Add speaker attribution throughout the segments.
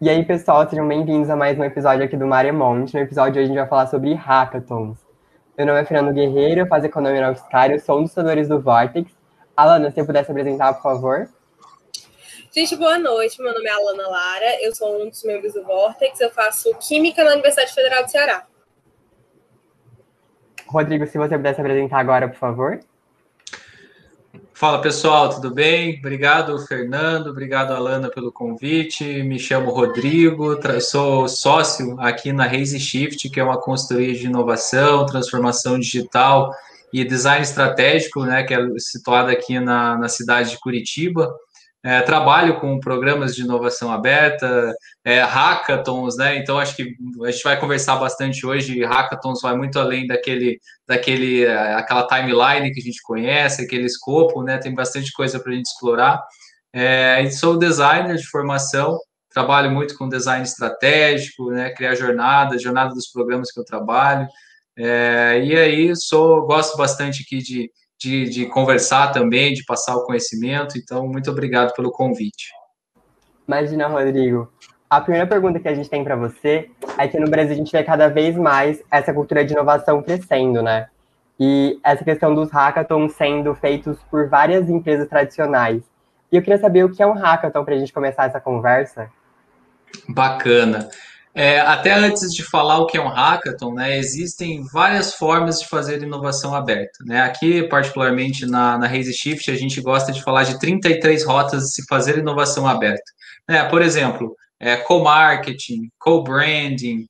Speaker 1: E aí, pessoal, sejam bem-vindos a mais um episódio aqui do Maremonte. No episódio de hoje a gente vai falar sobre hackathons. Meu nome é Fernando Guerreiro, eu faço Economia na UFSCar, eu sou um dos fundadores do Vortex. Alana, se você pudesse apresentar, por favor.
Speaker 2: Gente, boa noite. Meu nome é Alana Lara, eu sou um dos membros do Vortex, eu faço Química na Universidade Federal do Ceará.
Speaker 1: Rodrigo, se você pudesse apresentar agora, por favor.
Speaker 3: Fala pessoal, tudo bem? Obrigado, Fernando, obrigado, Alana, pelo convite. Me chamo Rodrigo, sou sócio aqui na Raise Shift, que é uma consultoria de inovação, transformação digital e design estratégico, né, que é situada aqui na cidade de Curitiba. Trabalho com programas de inovação aberta, hackathons, né? Então acho que a gente vai conversar bastante hoje. Hackathons vai muito além aquela timeline que a gente conhece, aquele escopo, né? Tem bastante coisa para a gente explorar. E sou designer de formação, trabalho muito com design estratégico, né? Criar jornada dos programas que eu trabalho. E aí gosto bastante aqui de conversar também, de passar o conhecimento. Então, muito obrigado pelo convite.
Speaker 1: Imagina, Rodrigo. A primeira pergunta que a gente tem para você é que no Brasil a gente vê cada vez mais essa cultura de inovação crescendo, né? E essa questão dos hackathons sendo feitos por várias empresas tradicionais. E eu queria saber o que é um hackathon para a gente começar essa conversa.
Speaker 3: Bacana. Até antes de falar o que é um hackathon, né, existem várias formas de fazer inovação aberta. Né? Aqui, particularmente na Raise Shift, a gente gosta de falar de 33 rotas de se fazer inovação aberta. Por exemplo, co-marketing, co-branding,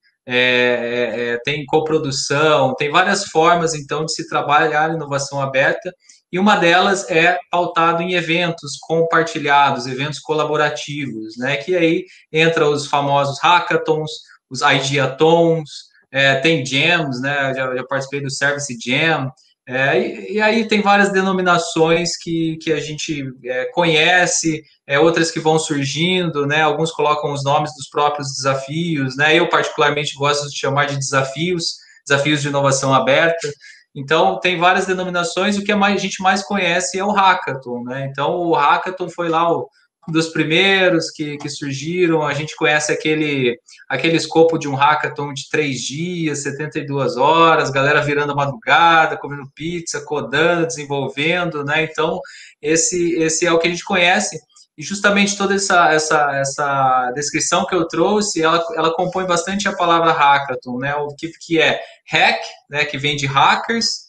Speaker 3: tem coprodução, tem várias formas, então, de se trabalhar inovação aberta, e uma delas é pautado em eventos compartilhados, eventos colaborativos, né, que aí entra os famosos hackathons, os ideathons, tem jams, né, já participei do Service Jam, e aí tem várias denominações que a gente conhece, outras que vão surgindo, né? Alguns colocam os nomes dos próprios desafios, né? Eu particularmente gosto de chamar de desafios de inovação aberta. Então tem várias denominações. O que a gente mais conhece é o hackathon, né? Então o hackathon foi lá um dos primeiros que surgiram. A gente conhece aquele escopo de um hackathon de 3 dias, 72 horas, galera virando a madrugada, comendo pizza, codando, desenvolvendo, né? Então, esse é o que a gente conhece. E justamente toda essa descrição que eu trouxe, ela compõe bastante a palavra hackathon, né? O que é hack, né? Que vem de hackers,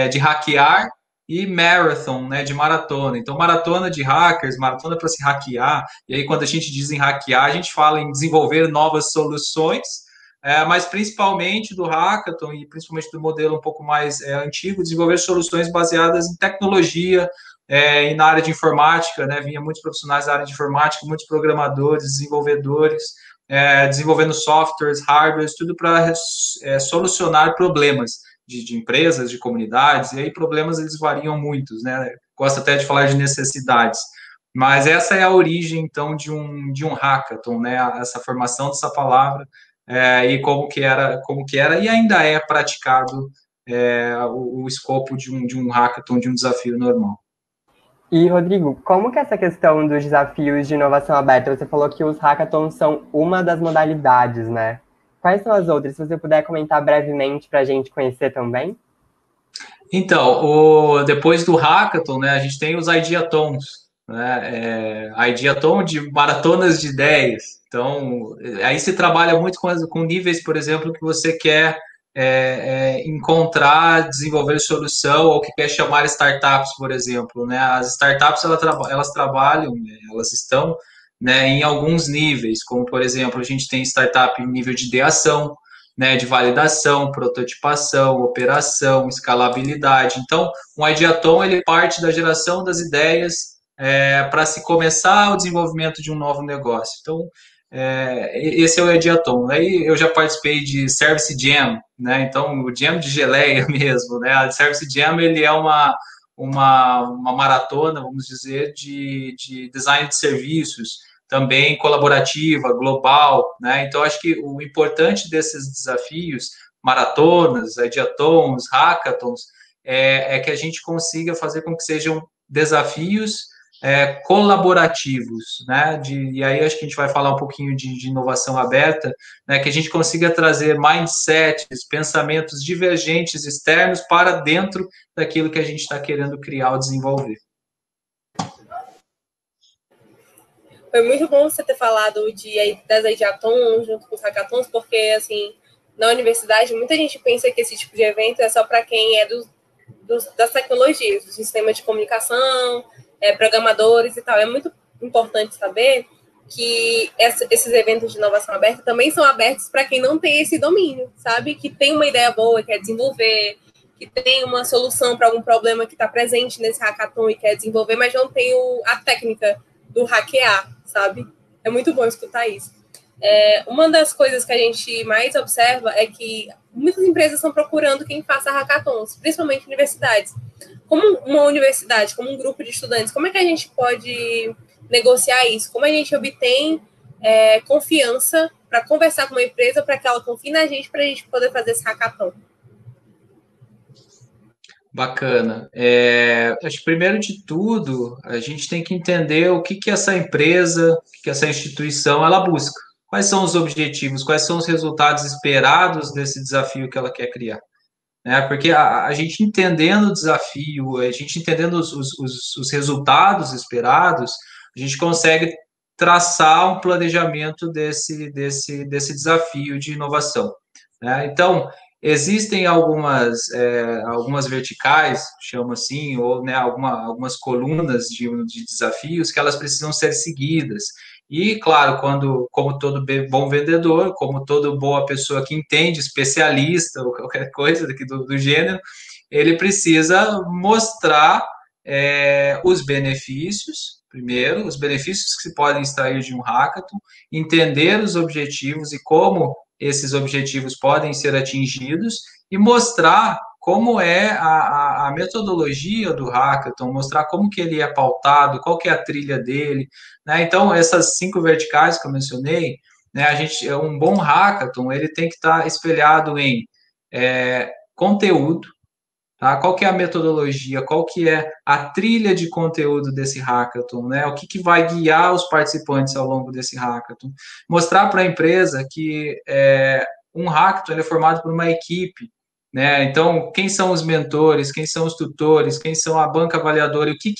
Speaker 3: de hackear, e marathon, né, de maratona. Então, maratona de hackers, maratona para se hackear. E aí, quando a gente diz em hackear, a gente fala em desenvolver novas soluções, mas principalmente do hackathon e principalmente do modelo um pouco mais antigo, desenvolver soluções baseadas em tecnologia e na área de informática, né, vinha muitos profissionais da área de informática, muitos programadores, desenvolvedores, desenvolvendo softwares, hardwares, tudo para solucionar problemas de empresas, de comunidades, e aí problemas eles variam muitos, né? Gosto até de falar de necessidades. Mas essa é a origem, então, de um hackathon, né? Essa formação dessa palavra e como que era e ainda é praticado o escopo de um hackathon, de um desafio normal.
Speaker 1: E, Rodrigo, como que é essa questão dos desafios de inovação aberta? Você falou que os hackathons são uma das modalidades, né? Quais são as outras? Se você puder comentar brevemente para a gente conhecer também.
Speaker 3: Então, depois do hackathon, né, a gente tem os ideathons, né, ideathon de maratonas de ideias. Então, aí se trabalha muito com níveis, por exemplo, que você quer encontrar, desenvolver solução, ou que quer chamar startups, por exemplo, né? As startups, elas trabalham, né, elas estão, né, em alguns níveis, como, por exemplo, a gente tem startup em nível de ideação, né, de validação, prototipação, operação, escalabilidade. Então, um ideathon, ele parte da geração das ideias para se começar o desenvolvimento de um novo negócio. Então, esse é o ideathon. Aí eu já participei de Service Jam, né? Então, o jam de geleia mesmo, né? A Service Jam, ele é uma maratona, vamos dizer, de design de serviços, também colaborativa, global, né? Então, acho que o importante desses desafios, maratonas, hackathons, é que a gente consiga fazer com que sejam desafios colaborativos, né? E aí acho que a gente vai falar um pouquinho de inovação aberta, né? Que a gente consiga trazer mindsets, pensamentos divergentes externos para dentro daquilo que a gente está querendo criar ou desenvolver.
Speaker 2: Foi muito bom você ter falado das hackathons junto com os hackathons, porque, assim, na universidade, muita gente pensa que esse tipo de evento é só para quem é das tecnologias, do sistema de comunicação, programadores e tal. É muito importante saber que esses eventos de inovação aberta também são abertos para quem não tem esse domínio, sabe? Que tem uma ideia boa, quer desenvolver, que tem uma solução para algum problema que está presente nesse hackathon e quer desenvolver, mas não tem a técnica do hackear, sabe? É muito bom escutar isso. Uma das coisas que a gente mais observa é que muitas empresas estão procurando quem faça hackathons, principalmente universidades. Como uma universidade, como um grupo de estudantes, como é que a gente pode negociar isso? Como a gente obtém confiança para conversar com uma empresa, para que ela confie na gente, para a gente poder fazer esse hackathon?
Speaker 3: Bacana. Acho que primeiro de tudo, a gente tem que entender o que essa empresa, o que essa instituição, ela busca. Quais são os objetivos, quais são os resultados esperados desse desafio que ela quer criar. Né? Porque a gente entendendo o desafio, a gente entendendo os resultados esperados, a gente consegue traçar um planejamento desse desafio de inovação. Né? Então, existem algumas verticais, chamo assim, ou né, algumas colunas de desafios que elas precisam ser seguidas. E, claro, como todo bom vendedor, como toda boa pessoa que entende, especialista ou qualquer coisa do gênero, ele precisa mostrar os benefícios, primeiro, os benefícios que se podem extrair de um hackathon, entender os objetivos e como esses objetivos podem ser atingidos e mostrar como é a metodologia do hackathon, mostrar como que ele é pautado, qual que é a trilha dele, né? Então, essas 5 verticais que eu mencionei, né, um bom hackathon, ele tem que estar espelhado em conteúdo, tá? Qual que é a metodologia, qual que é a trilha de conteúdo desse hackathon, né? O que vai guiar os participantes ao longo desse hackathon. Mostrar para a empresa que um hackathon é formado por uma equipe, né? Então, quem são os mentores, quem são os tutores, quem são a banca avaliadora, e o que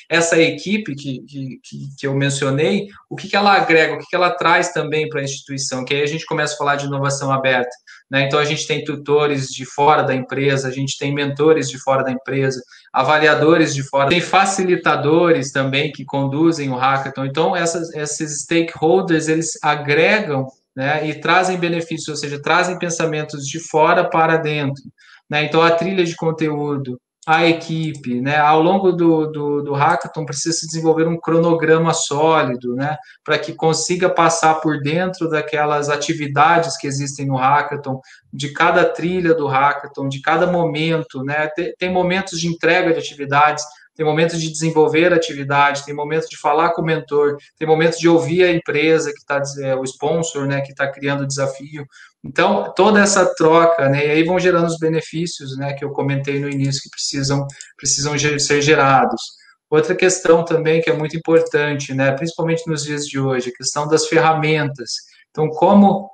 Speaker 3: essa equipe que eu mencionei, o que ela agrega, o que ela traz também para a instituição, que aí a gente começa a falar de inovação aberta. Né? Então, a gente tem tutores de fora da empresa, a gente tem mentores de fora da empresa, avaliadores de fora, tem facilitadores também que conduzem o hackathon. Então, esses stakeholders, eles agregam, né, e trazem benefícios, ou seja, trazem pensamentos de fora para dentro. Né? Então, a trilha de conteúdo, a equipe, né, ao longo do hackathon precisa se desenvolver um cronograma sólido, né, para que consiga passar por dentro daquelas atividades que existem no hackathon, de cada trilha do hackathon, de cada momento, né, tem momentos de entrega de atividades, tem momentos de desenvolver atividade, tem momentos de falar com o mentor, tem momentos de ouvir a empresa que está, o sponsor, né, que está criando o desafio. Então, toda essa troca, né, e aí vão gerando os benefícios, né, que eu comentei no início, que precisam ser gerados. Outra questão também que é muito importante, né, principalmente nos dias de hoje, a questão das ferramentas. Então, como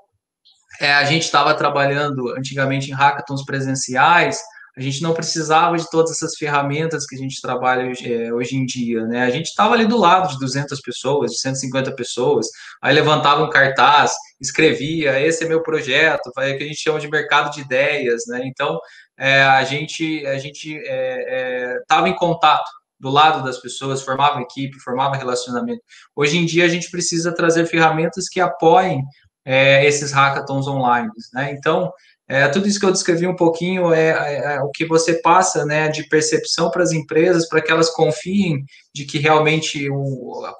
Speaker 3: a gente estava trabalhando antigamente em hackathons presenciais, a gente não precisava de todas essas ferramentas que a gente trabalha hoje em dia, né? A gente estava ali do lado de 200 pessoas, de 150 pessoas, aí levantava um cartaz, escrevia, esse é meu projeto, que a gente chama de mercado de ideias, né? Então, a gente estava em contato do lado das pessoas, formava equipe, formava relacionamento. Hoje em dia, a gente precisa trazer ferramentas que apoiem esses hackathons online, né? Então, tudo isso que eu descrevi um pouquinho é o que você passa, né, de percepção para as empresas, para que elas confiem de que realmente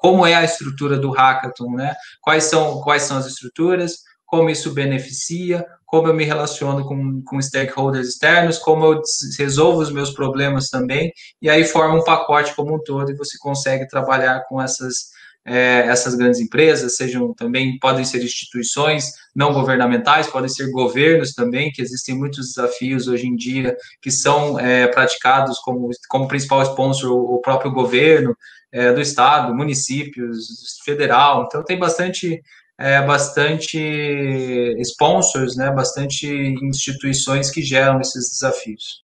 Speaker 3: como é a estrutura do hackathon, né? Quais são as estruturas, como isso beneficia, como eu me relaciono com stakeholders externos, como eu resolvo os meus problemas também, e aí forma um pacote como um todo e você consegue trabalhar com essas grandes empresas, podem ser instituições não governamentais, podem ser governos também, que existem muitos desafios hoje em dia que são praticados como principal sponsor o próprio governo do estado, municípios, federal. Então tem bastante sponsors, né, bastante instituições que geram esses desafios.